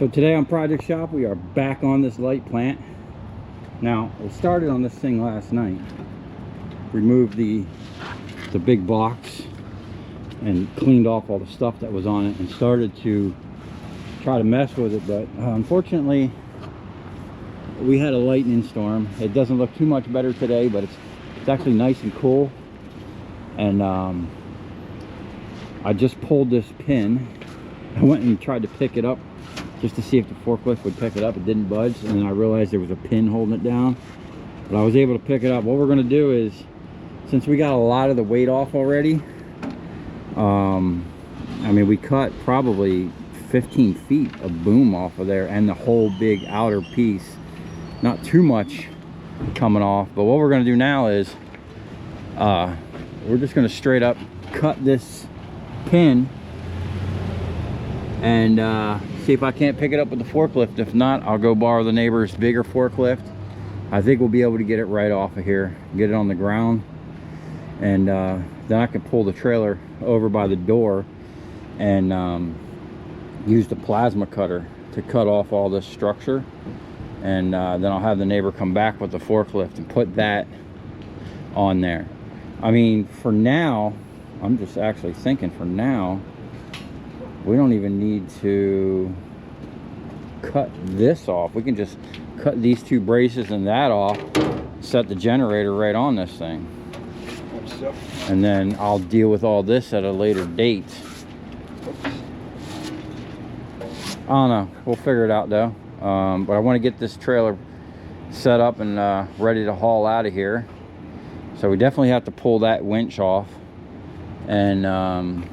So today on Project Shop, we are back on this light plant. Now, we started on this thing last night. Removed the big box and cleaned off all the stuff that was on it and started to try to mess with it, but unfortunately we had a lightning storm. It doesn't look too much better today, but it's actually nice and cool. And I just pulled this pin. I went and tried to pick it up just to see if the forklift would pick it up. It didn't budge, and then I realized there was a pin holding it down, but I was able to pick it up. What we're going to do is, since we got a lot of the weight off already, I mean, we cut probably 15 feet of boom off of there and the whole big outer piece. Not too much coming off, but what we're going to do now is we're just going to straight up cut this pin and see if I can't pick it up with the forklift. If not, I'll go borrow the neighbor's bigger forklift. I think we'll be able to get it right off of here, get it on the ground, and then I can pull the trailer over by the door and use the plasma cutter to cut off all this structure, and then I'll have the neighbor come back with the forklift and put that on there. I mean, for now, I'm just actually thinking, for now we don't even need to cut this off. We can just cut these two braces and that off, set the generator right on this thing, and then I'll deal with all this at a later date. I don't know, we'll figure it out though. But I want to get this trailer set up and ready to haul out of here. So we definitely have to pull that winch off, and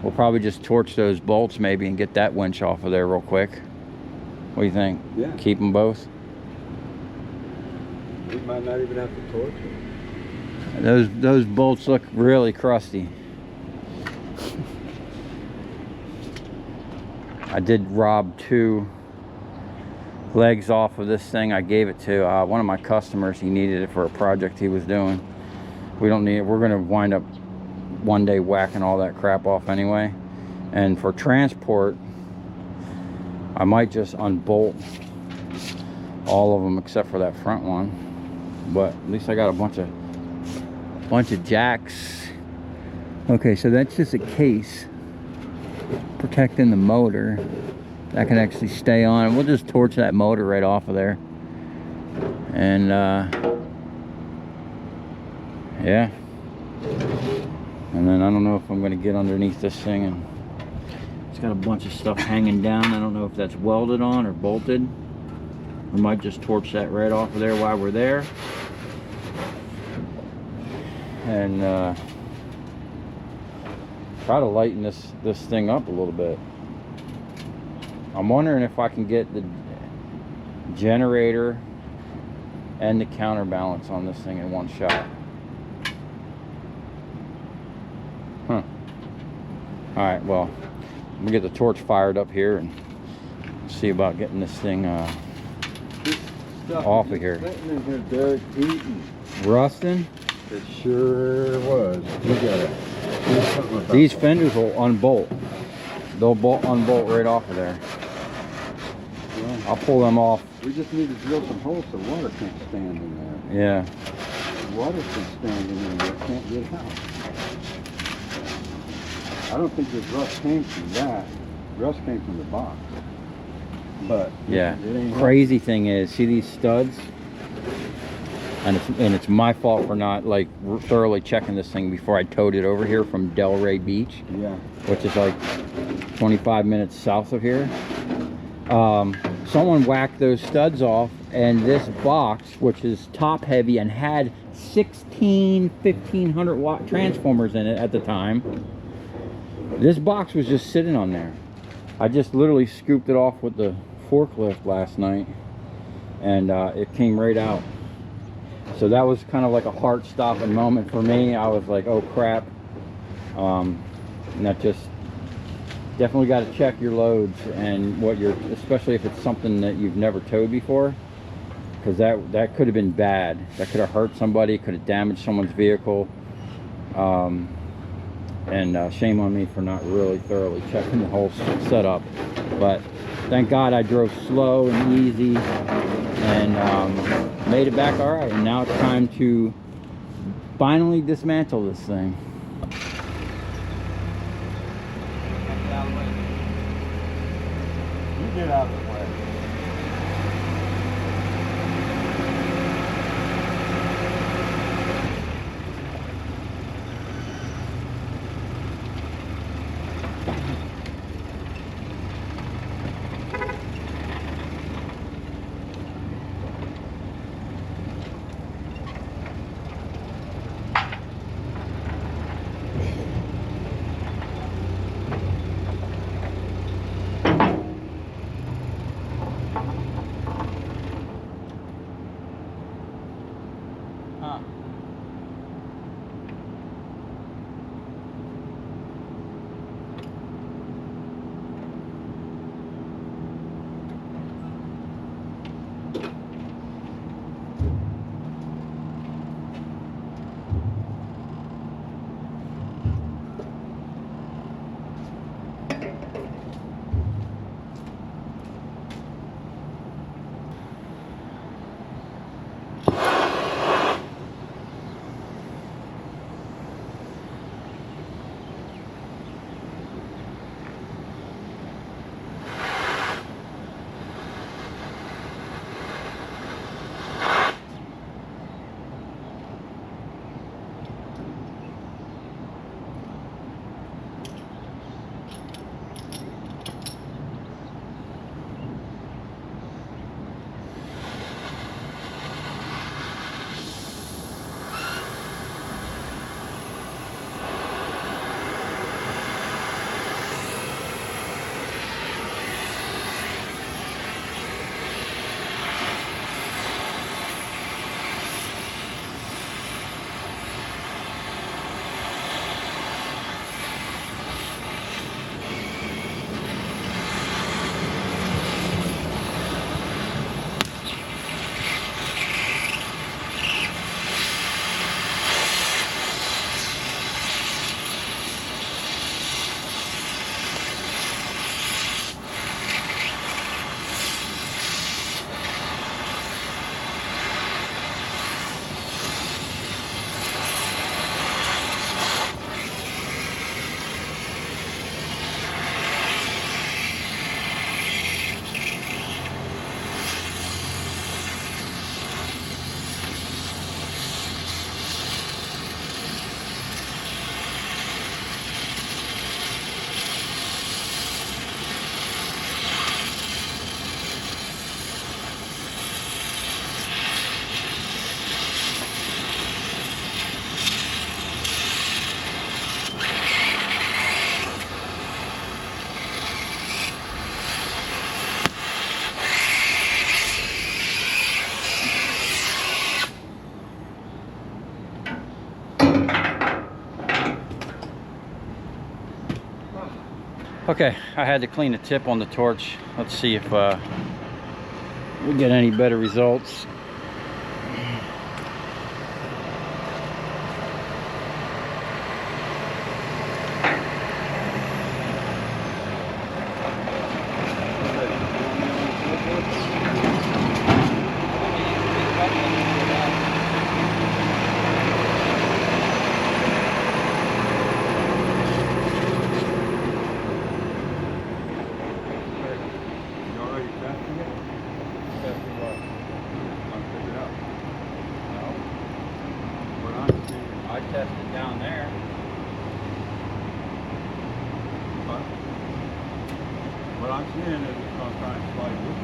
we'll probably just torch those bolts maybe and get that winch off of there real quick. What do you think? Yeah. Keep them both? We might not even have to torch them. Those bolts look really crusty. I did rob 2 legs off of this thing. I gave it to one of my customers. He needed it for a project he was doing. We don't need it. We're going to wind up one day whacking all that crap off anyway. And for transport, I might just unbolt all of them except for that front one. But at least I got a bunch of jacks. Okay, so that's just a case protecting the motor that can actually stay on. We'll just torch that motor right off of there, and yeah, and then I don't know if I'm going to get underneath this thing, and it's got a bunch of stuff hanging down. I don't know if that's welded on or bolted. We might just torch that right off of there while we're there, and try to lighten this thing up a little bit. I'm wondering if I can get the generator and the counterbalance on this thing in one shot. Huh. Alright, well, I'm gonna get the torch fired up here and see about getting this thing off of here. In here, Derek, eating. Rusting? It sure was. Look at it. These fenders will unbolt. They'll unbolt right off of there. Yeah. I'll pull them off. We just need to drill some holes so water can't stand in there. Yeah. The water can stand in there, it can't get out. I don't think this rust came from that. Rust came from the box. But yeah, crazy thing is, see these studs? And it's my fault for not like thoroughly checking this thing before I towed it over here from Delray Beach. Yeah. Which is like 25 minutes south of here. Someone whacked those studs off, and this box, which is top heavy and had 1500 watt transformers in it at the time, this box was just sitting on there. I just literally scooped it off with the forklift last night, and it came right out. So that was kind of like a heart-stopping moment for me. I was like, oh crap. And that just definitely got to check your loads and what you're, especially if it's something that you've never towed before, because that could have been bad. That could have hurt somebody, could have damaged someone's vehicle. And shame on me for not really thoroughly checking the whole setup. But thank God I drove slow and easy and made it back all right. And now it's time to finally dismantle this thing. You get out of the way. Okay, I had to clean the tip on the torch. Let's see if we get any better results. I tested down there. But what I'm seeing is it's going to try and slide this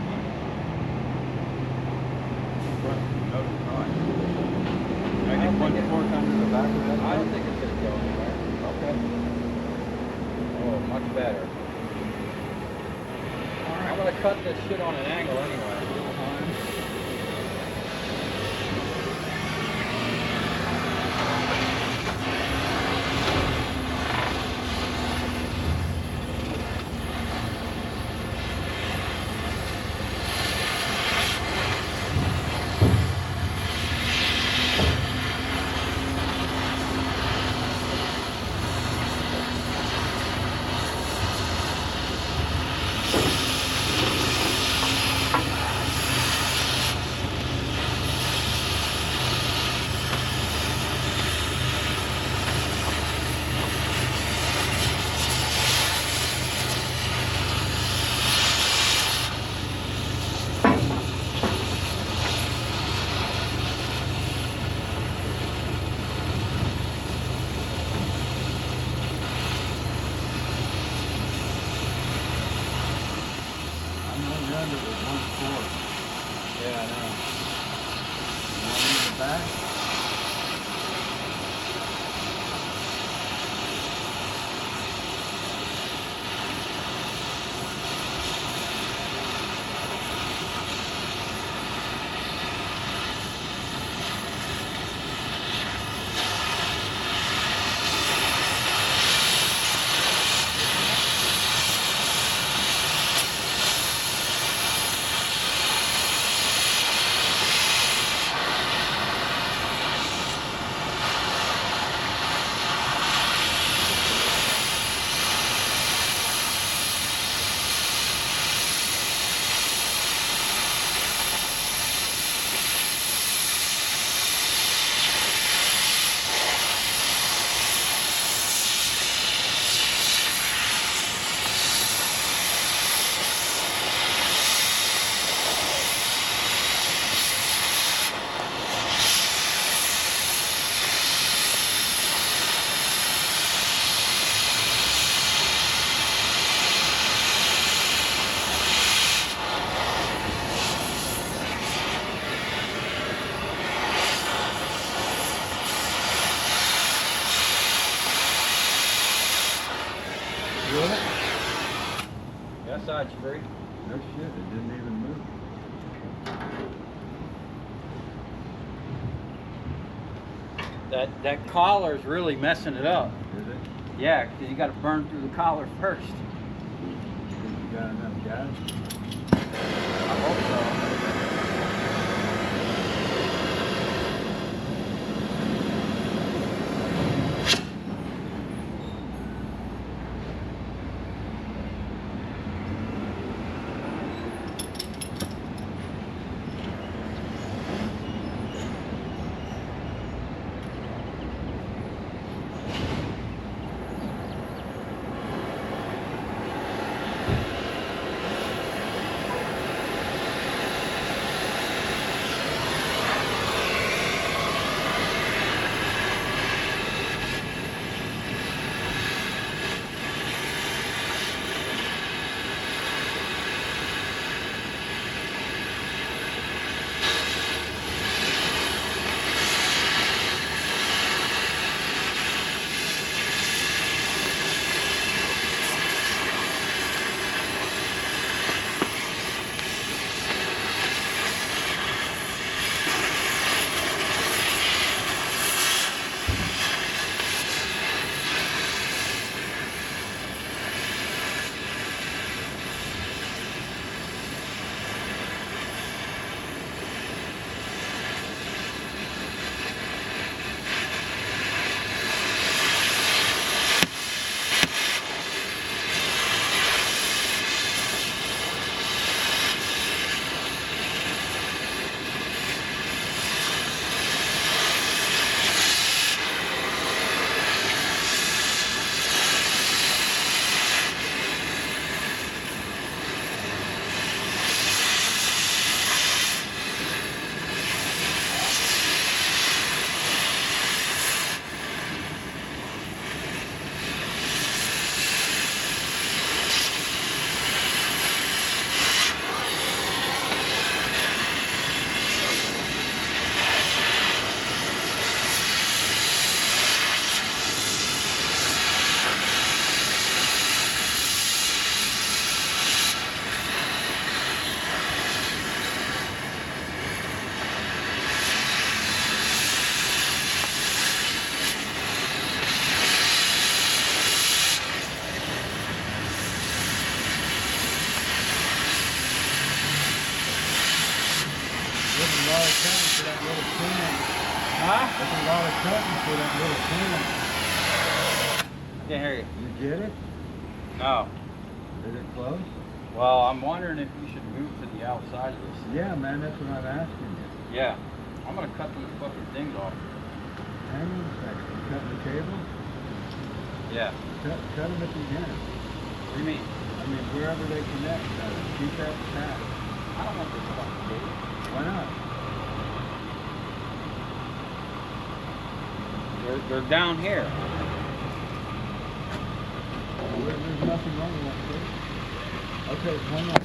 way. No, it's not. I can put the fork under the back of that. I don't think it's going to go anywhere. Okay. Oh, much better. Alright, I'm going to cut this shit on an angle anyway. remember it was 1/4. Yeah, I know. Now in the back. That side's free. No shit, it didn't even move. That collar's really messing it up. Is it? Yeah, because you got to burn through the collar first. Think you got enough gas? I hope so. Huh? That's a lot of cutting for that little can. Can't hear you. You get it? No. Is it close? Well, I'm wondering if you should move to the outside of this. Yeah, man, that's what I'm asking you. Yeah. I'm gonna cut these fucking things off. Hang on a second. You cutting the cable? Yeah. Cut them if you can. What do you mean? I mean, wherever they connect, keep that tight. I don't want this fucking cable. Why not? They're down here. There's nothing wrong with that cable. Okay, hang on.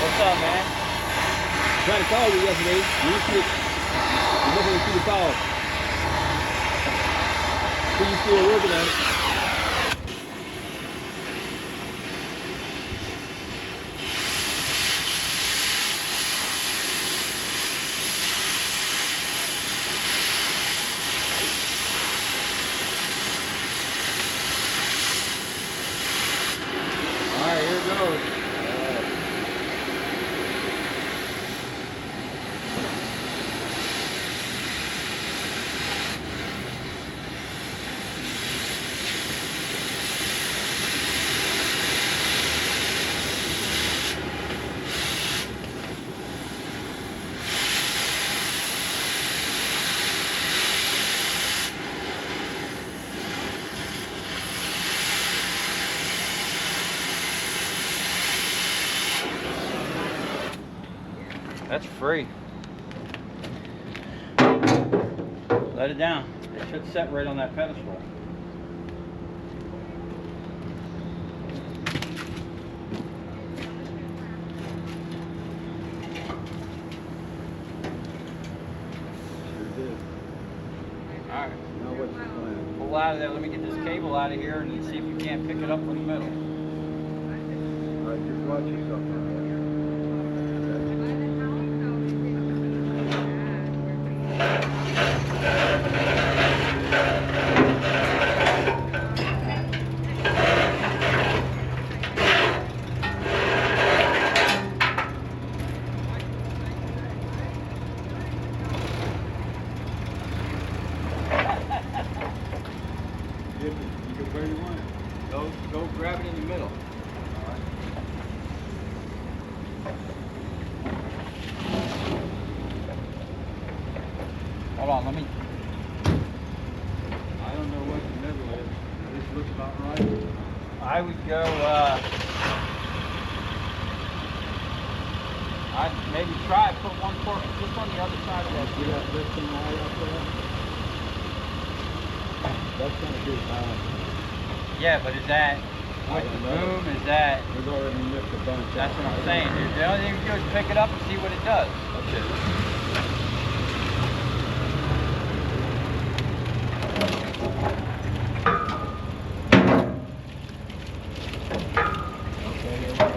What's up, man? I tried to call you yesterday. You never see the call. So you still working on it? All right, here it goes. That's free. Let it down. It should set right on that pedestal. Sure did. Alright. Now what's your plan? Pull out of there. Let me get this cable out of here and see if you can't pick it up from the middle. All right, just watch yourself. You can where you want it. Go grab it in the middle. Hold on, let me. I don't know what the middle is. This looks about right. I would go, I'd maybe try put one fork just on the other side of that. See that lifting wire up there? That's gonna be Yeah, but is that with the boom? Is that? We've already missed a bunch. That's what I'm saying, dude. The only thing you do is pick it up and see what it does. Okay. Okay, here we go.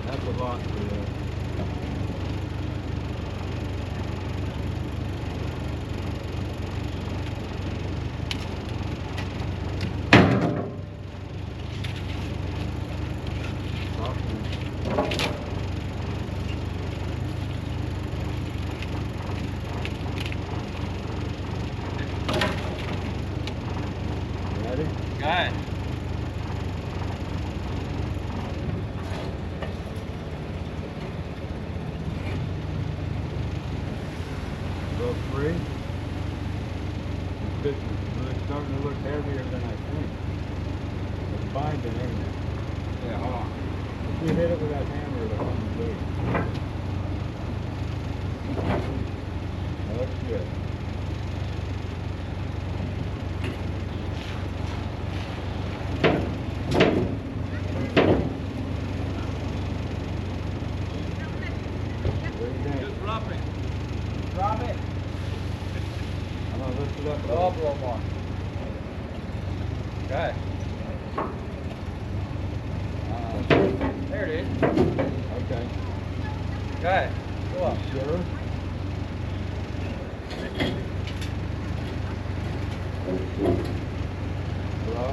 That's a lot for you. Ready? Go ahead. Go free. It's really starting to look heavier than I think. It's binding, isn't it? Yeah, hold on. If you hit it with that hammer, it'll come loose. That looks good. What do you think? Just drop it. Drop it. I'm gonna lift it up a Go up a little. little more. Okay. There it is. Okay. Okay. Go up. You sure? Hello?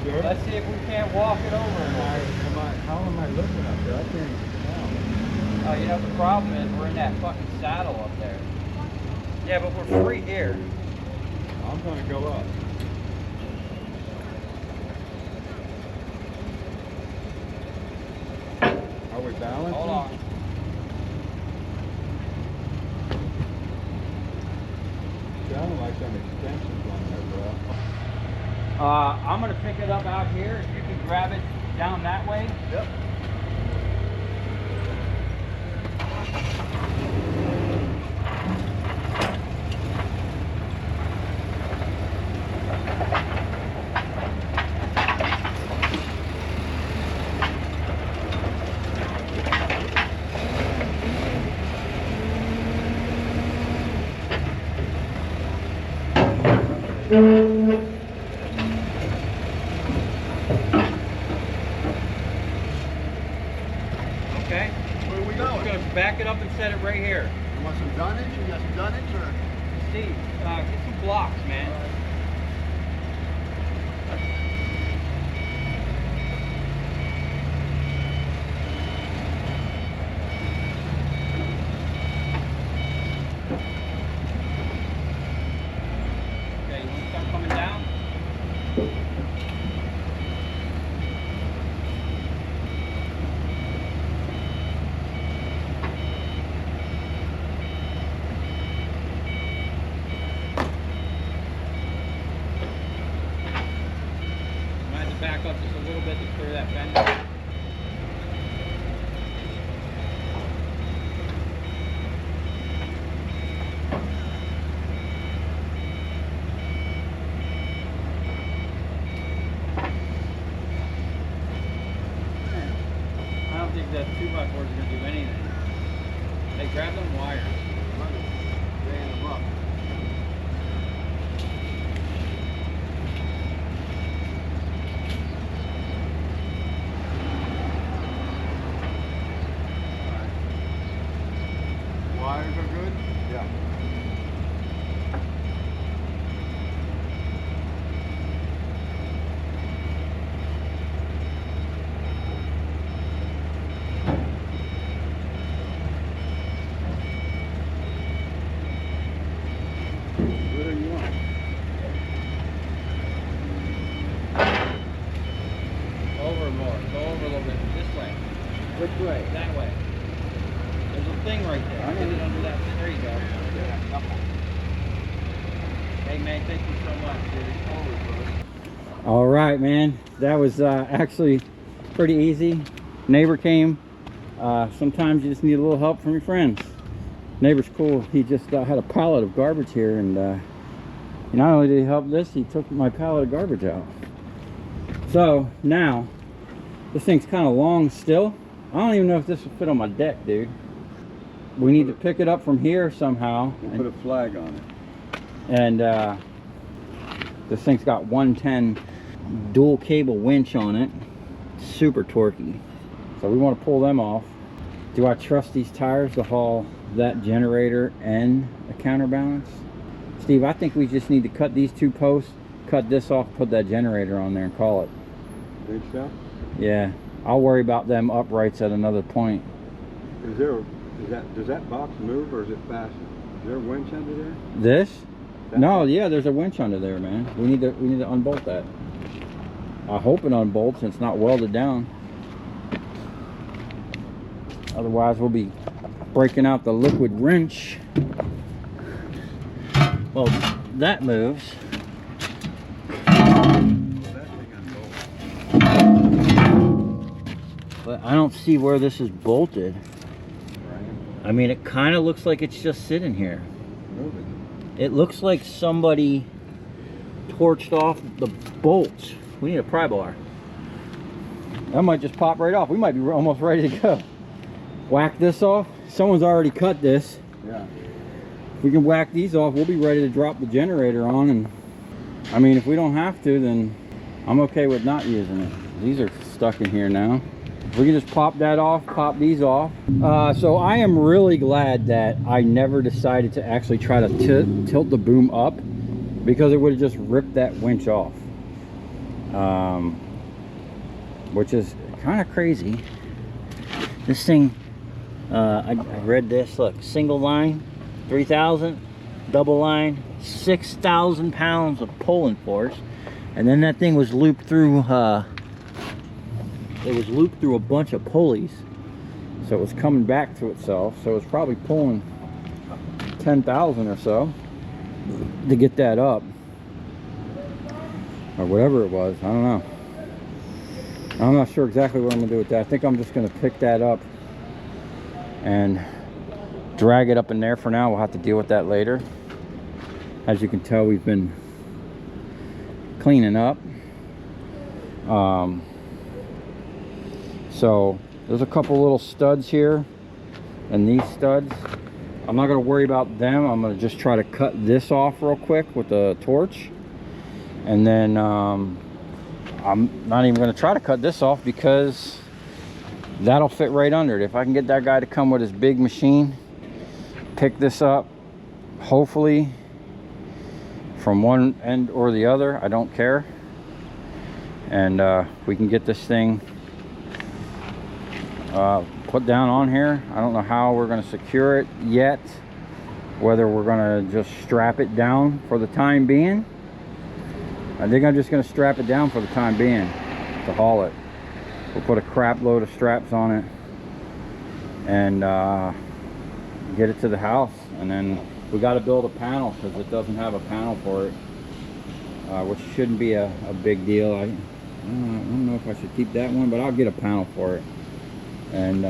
You sure? Let's see if we can't walk it over. How am I looking up there? I can't even tell. Oh, you know, the problem is we're in that fucking saddle up there. Yeah, but we're free here. I'm gonna go up. Are we balancing? Hold on. Sounding like some extensions on there, bro. I'm gonna pick it up out here. If you can grab it down that way. Yep. Okay. Where are we We're going? gonna back it up and set it right here. You want some dunnage? You got some dunnage or? Steve, get some blocks, man. Okay, you want to start coming down? Might have to back up just a little bit to clear that bend out. I don't think that 2x4s are going to do anything. Hey, grab them wires. Ran them up. Wires are good? Yeah. Where are you on? Over more. Go over a little bit. This way. Which way? That way. There's a thing right there. I Get it know. under that thing. There you go. Hey man, thank you so much, dude. All right, man. That was actually pretty easy. Neighbor came. Sometimes you just need a little help from your friends. Neighbor's cool. He just had a pallet of garbage here, and not only did he help this, he took my pallet of garbage out. So now, this thing's kind of long still. I don't even know if this will fit on my deck, dude. We need to pick it up from here somehow. We'll put a flag on it. And this thing's got 110 dual cable winch on it. Super torquey. So we want to pull them off. Do I trust these tires to haul that generator and a counterbalance? Steve, I think we just need to cut these two posts, cut this off, put that generator on there and call it. Think so? Yeah, I'll worry about them uprights at another point. Does that box move or is it fastened? Is there a winch under there? This? No, yeah, there's a winch under there, man. We need to unbolt that. I hope it unbolts and it's not welded down. Otherwise, we'll be breaking out the liquid wrench. Well, that moves. But I don't see where this is bolted. I mean, it kind of looks like it's just sitting here. Move it. It looks like somebody torched off the bolts. We need a pry bar. That might just pop right off. We might be almost ready to go. Whack this off. Someone's already cut this. Yeah. If we can whack these off, we'll be ready to drop the generator on. And I mean, if we don't have to, then I'm okay with not using it. These are stuck in here now. If we can just pop that off, pop these off. So I am really glad that I never decided to actually try to tilt the boom up, because it would have just ripped that winch off. which is kind of crazy. This thing, I read this, look, single line, 3,000, double line, 6,000 pounds of pulling force. And then that thing was looped through, it was looped through a bunch of pulleys. So it was coming back to itself. So it was probably pulling 10,000 or so to get that up. Or whatever it was, I don't know. I'm not sure exactly what I'm gonna do with that. I think I'm just gonna pick that up and drag it up in there for now. We'll have to deal with that later. As you can tell, we've been cleaning up. So there's a couple little studs here, and these studs, I'm not gonna worry about them. I'm gonna just try to cut this off real quick with a torch. And then I'm not even going to try to cut this off because that'll fit right under it. If I can get that guy to come with his big machine, pick this up, hopefully from one end or the other, I don't care, and we can get this thing put down on here. I don't know how we're going to secure it yet, whether we're going to just strap it down for the time being. I think I'm just going to strap it down for the time being to haul it. We'll put a crap load of straps on it and get it to the house. And then we got to build a panel because it doesn't have a panel for it, which shouldn't be a big deal. I don't know if I should keep that one, but I'll get a panel for it. And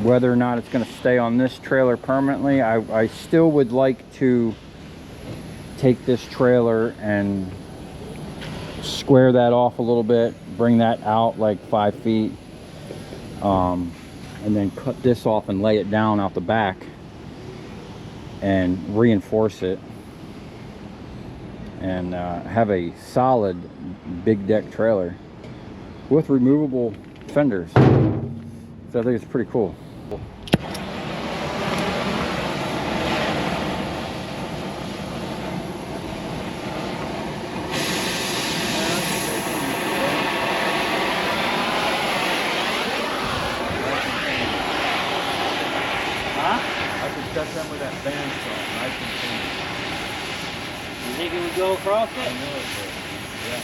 whether or not it's going to stay on this trailer permanently, I still would like to take this trailer and square that off a little bit, bring that out like 5 feet, and then cut this off and lay it down out the back and reinforce it, and have a solid big deck trailer with removable fenders. So I think it's pretty cool. Cut them with that bandsaw, nice and clean. You think it would go across it? I know it would. Yeah.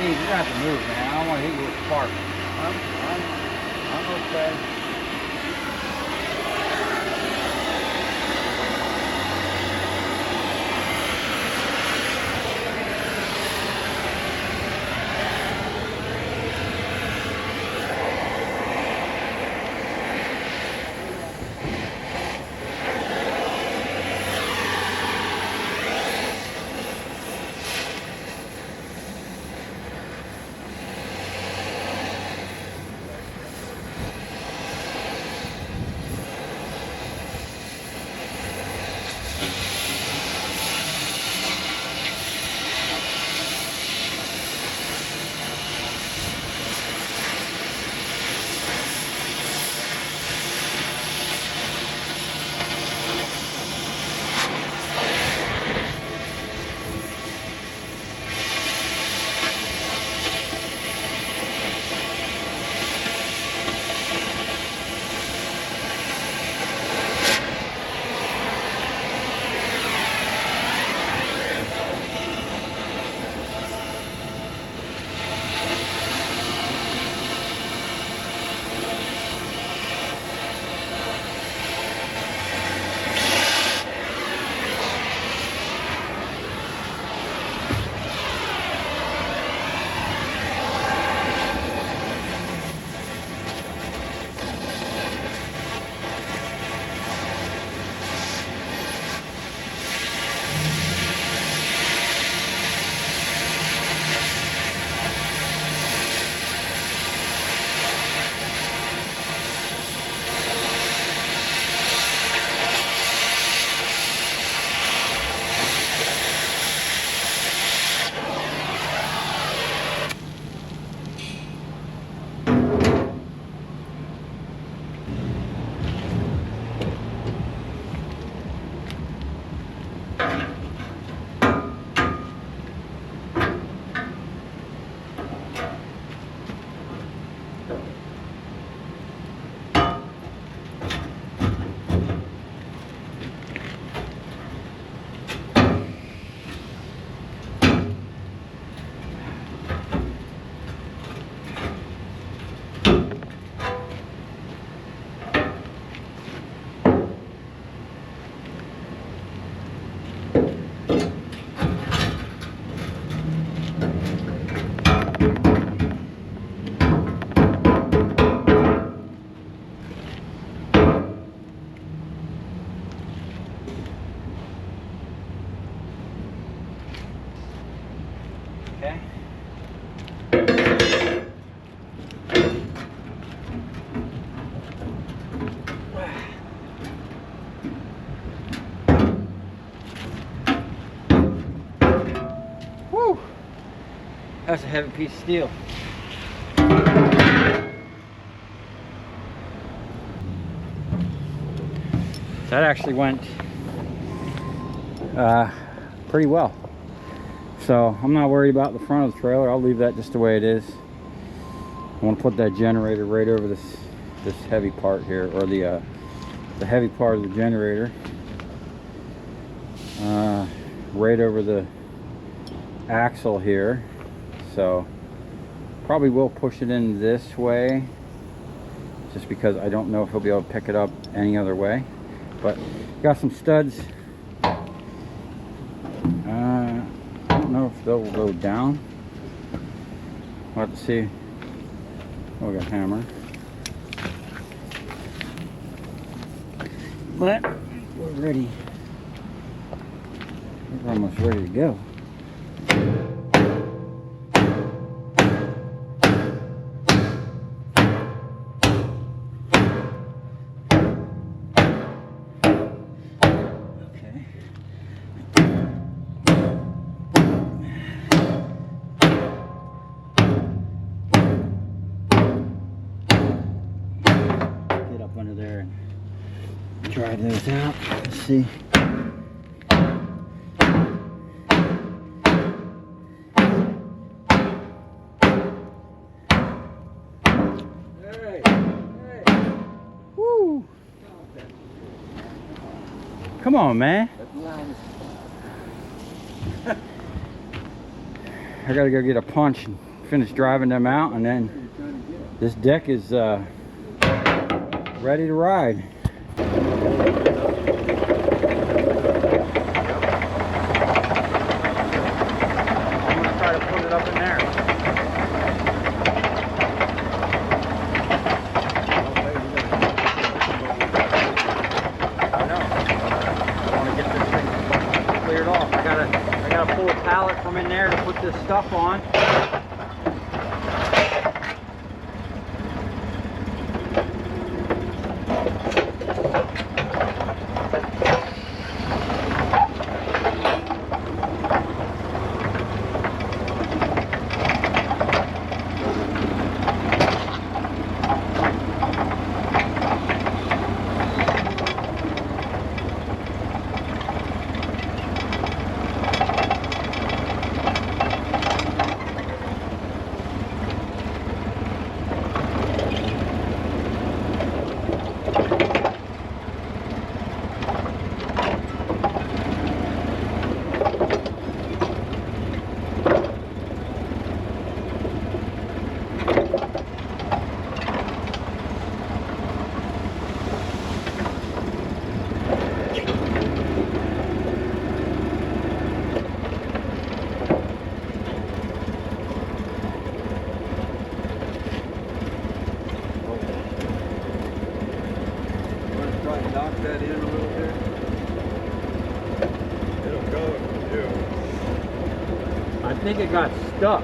Steve, you're gonna have to move, man. I don't want to hit you with the spark. I'm okay. Okay. Woo! That's a heavy piece of steel. That actually went pretty well. So I'm not worried about the front of the trailer. I'll leave that just the way it is. I want to put that generator right over this heavy part here, or the heavy part of the generator, right over the axle here. So probably will push it in this way, just because I don't know if he'll be able to pick it up any other way. But got some studs. I don't know if they'll go down. We'll have to see. Oh, we got a hammer. But we're ready. We're almost ready to go. Under there and try those out. Let's see. Hey, hey. Woo! Come on, man. I gotta go get a punch and finish driving them out, and then this deck is ready to ride. I'm gonna try to put it up in there. I know. I want to get this thing cleared off. I gotta pull a pallet from in there to put this stuff on. Knock that in a little bit. It'll go if you do. I think it got stuck.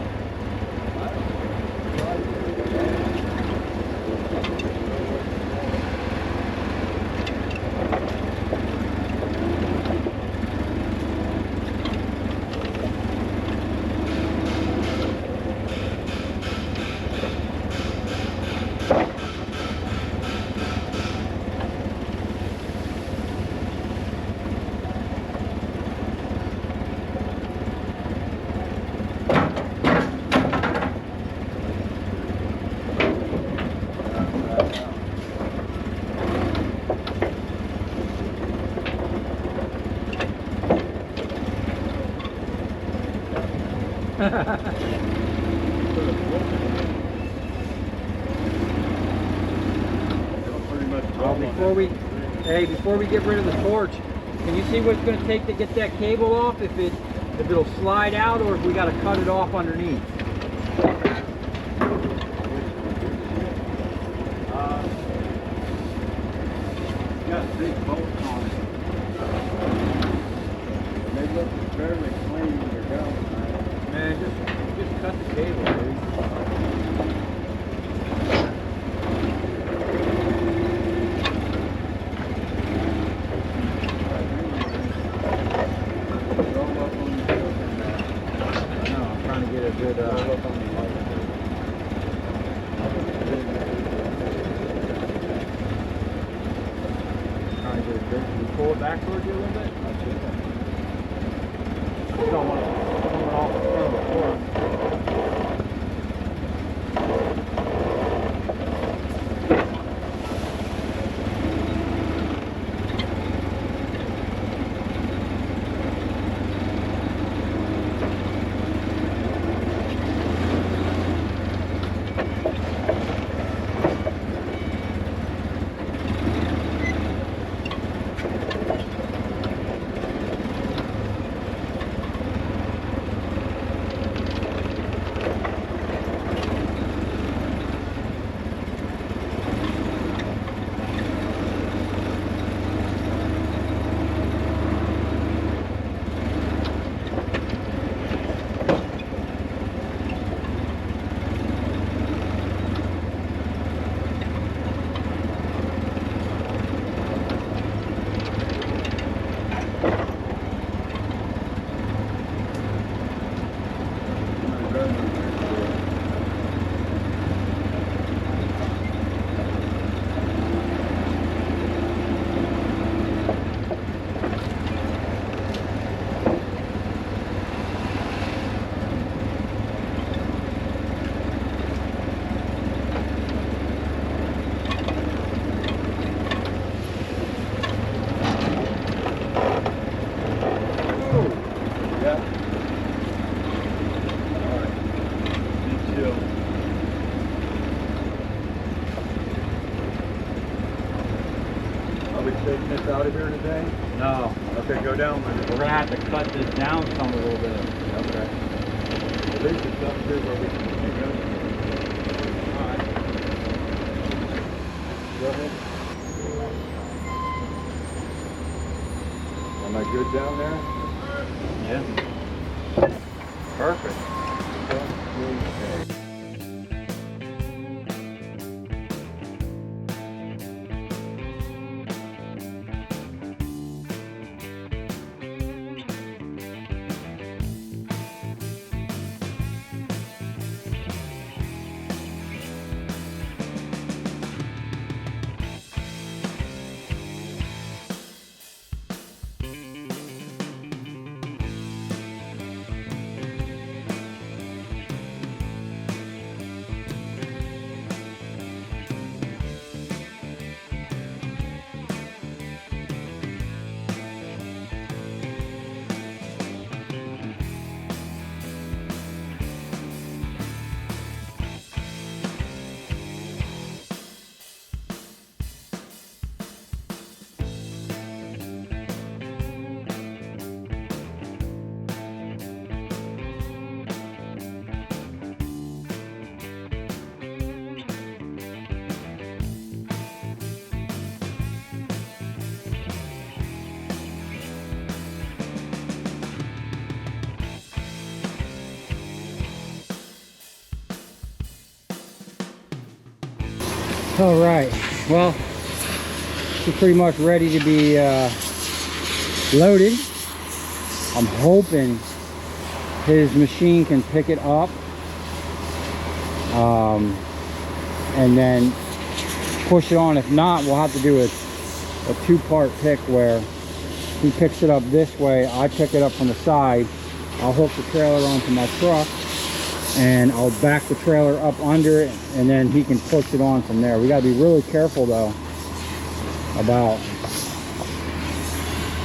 Before we get rid of the torch, can you see what it's going to take to get that cable off? If it'll slide out, or if we got to cut it off underneath? Got big bolts on it. They look fairly clean when you're going. Man, just cut the cable, dude. Pull it back towards you a little bit? You don't want it coming off the front of the floor. getting this out of here today? No, Okay, go down with it. we're gonna have to cut this down some a little bit. Okay. At least it's up here where we can pick up. Alright. Go ahead. Am I good down there? Yeah. Perfect. Okay. All right, well, we're pretty much ready to be loaded. I'm hoping his machine can pick it up and then push it on. If not, we'll have to do a two-part pick where he picks it up this way, I pick it up from the side, I'll hook the trailer onto my truck, and I'll back the trailer up under it, and then he can push it on from there. We got to be really careful though about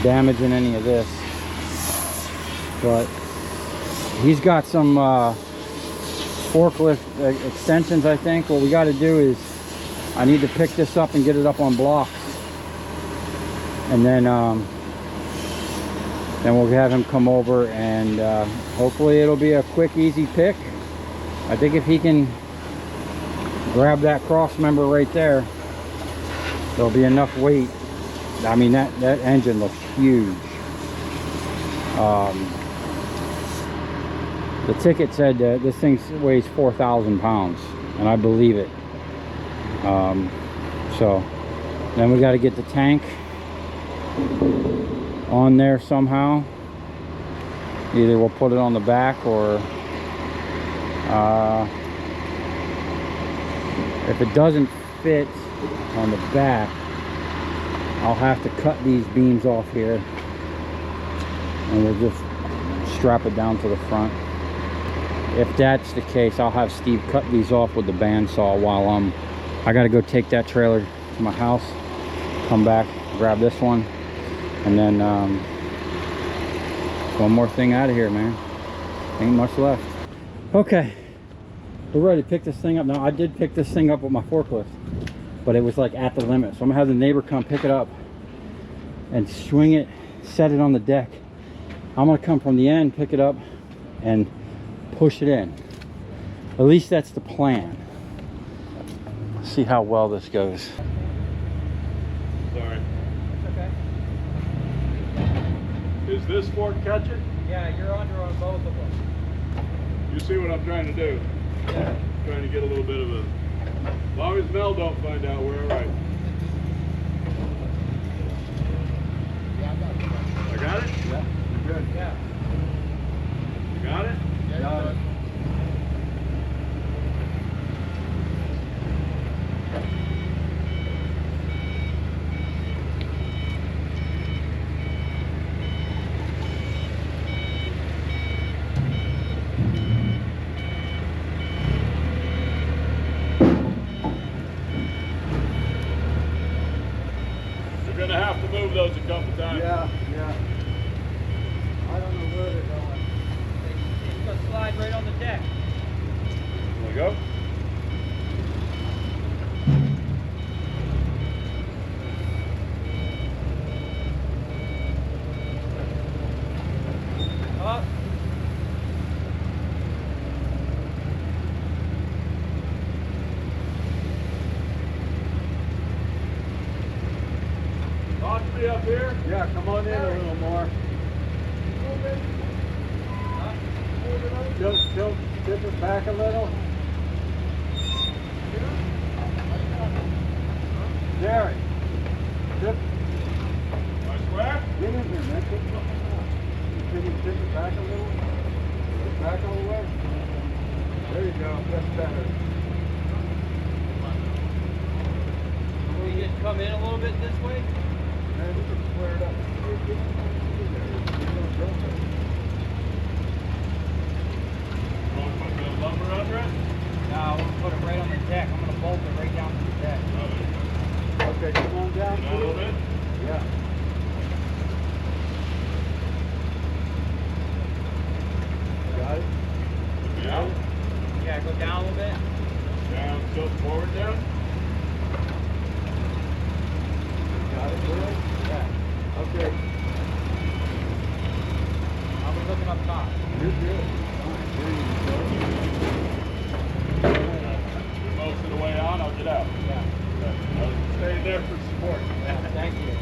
damaging any of this, but he's got some forklift extensions. I think what we got to do is I need to pick this up and get it up on blocks, and then we'll have him come over, and hopefully it'll be a quick, easy pick. I think if he can grab that cross member right there, there'll be enough weight. I mean, that engine looks huge. The ticket said that this thing weighs 4,000 pounds, and I believe it. So then we got to get the tank on there somehow. Either we'll put it on the back, or if it doesn't fit on the back, I'll have to cut these beams off here, and we'll just strap it down to the front. If that's the case, I'll have Steve cut these off with the bandsaw while I gotta go take that trailer to my house, come back, grab this one, and then one more thing out of here, man. Ain't much left. Okay, we're ready to pick this thing up. Now, I did pick this thing up with my forklift, but it was like at the limit. So I'm gonna have the neighbor come pick it up and swing it, set it on the deck. I'm gonna come from the end, pick it up, and push it in. At least that's the plan. Let's see how well this goes. Sorry. That's okay. Is this fork catching? Yeah, you're under on both of them. You see what I'm trying to do? Yeah. Trying to get a little bit of a... As long as Mel don't find out, we're all right. I got it? Yeah, you're good. Yeah. You got it? Got it. You're gonna have to move those a couple times. Yeah, yeah. I don't know where they're going. It's gonna slide right on the deck. There we go. Yeah, come on in a little more. Tilt it back a little. Jerry, tip. Get in here, man. Can you tip it back a little? Back all the way. There you go. That's better. Will you just come in a little bit this way? Man, we can square it up. Lumber under it? No, I'm going to put it right on the deck. I'm going to bolt it right down to the deck. Okay, come on down. A little bit? Yeah. Got it? Yeah. Yeah, go down a little bit. Down, tilt forward down. Got it, Will? Yeah. Okay. I'll be looking up top. You're good. Fine. There you go. Most of the way on, I'll get out. Yeah. I'll stay there for support. Yeah, thank you.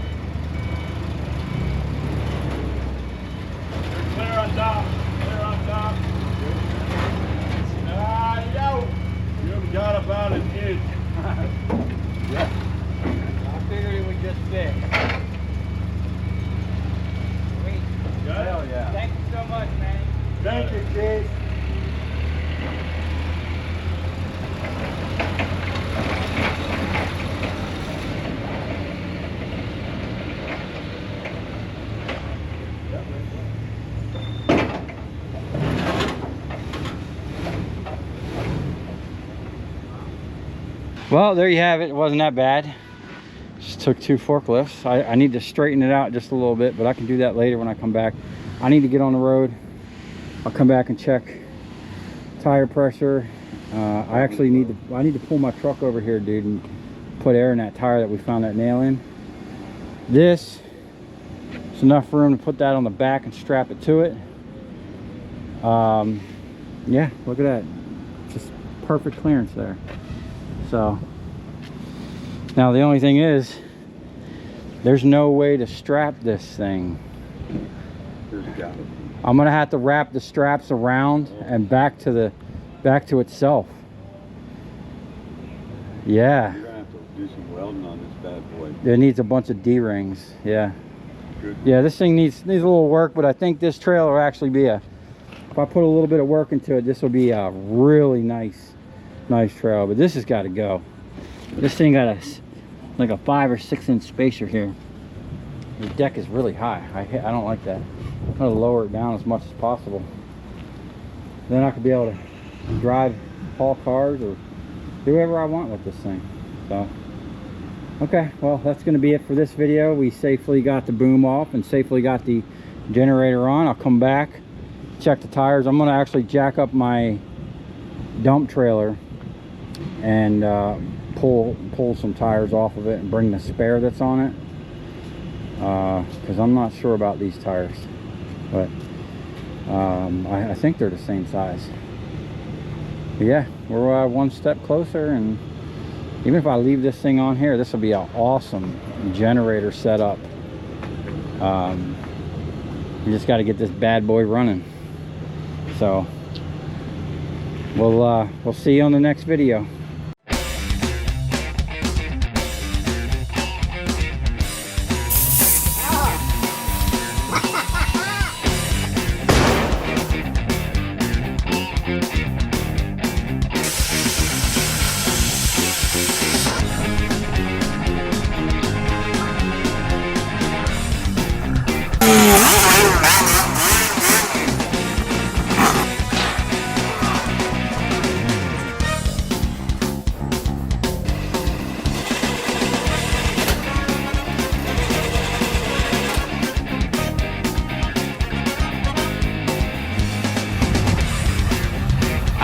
You're clear on top. Clear on top. Yo! You've got about an inch. Yeah. I figured it would just fit. Sweet. Got it? Hell yeah. Thank you so much, man. Thank you, Keith. Well, there you have it. It wasn't that bad. Just took 2 forklifts. I need to straighten it out just a little bit, but I can do that later when I come back. I need to get on the road. I'll come back and check tire pressure. I need to pull my truck over here, dude, and put air in that tire that we found that nail in. This is enough room to put that on the back and strap it to it. Yeah, look at that. Just perfect clearance there. So now the only thing is there's no way to strap this thing. There's got it. I'm gonna have to wrap the straps around and back to itself. Yeah, You're gonna have to do some welding on this bad boy. it needs a bunch of D-rings. Yeah, Good. yeah, this thing needs a little work, but I think this trailer will actually be if I put a little bit of work into it, this will be a really nice trail. But this has got to go. This thing got like a 5 or 6 inch spacer here. The deck is really high. I don't like that. I'm gonna lower it down as much as possible. Then I could be able to haul cars or do whatever I want with this thing. So okay, well, that's going to be it for this video. We safely got the boom off and safely got the generator on. I'll come back, check the tires. I'm going to actually jack up my dump trailer and pull some tires off of it and bring the spare that's on it, because I'm not sure about these tires, but I think they're the same size. But yeah, we're one step closer, and even if I leave this thing on here, this will be an awesome generator setup. You just got to get this bad boy running. So we'll see you on the next video.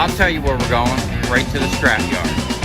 I'll tell you where we're going, right to the scrap yard.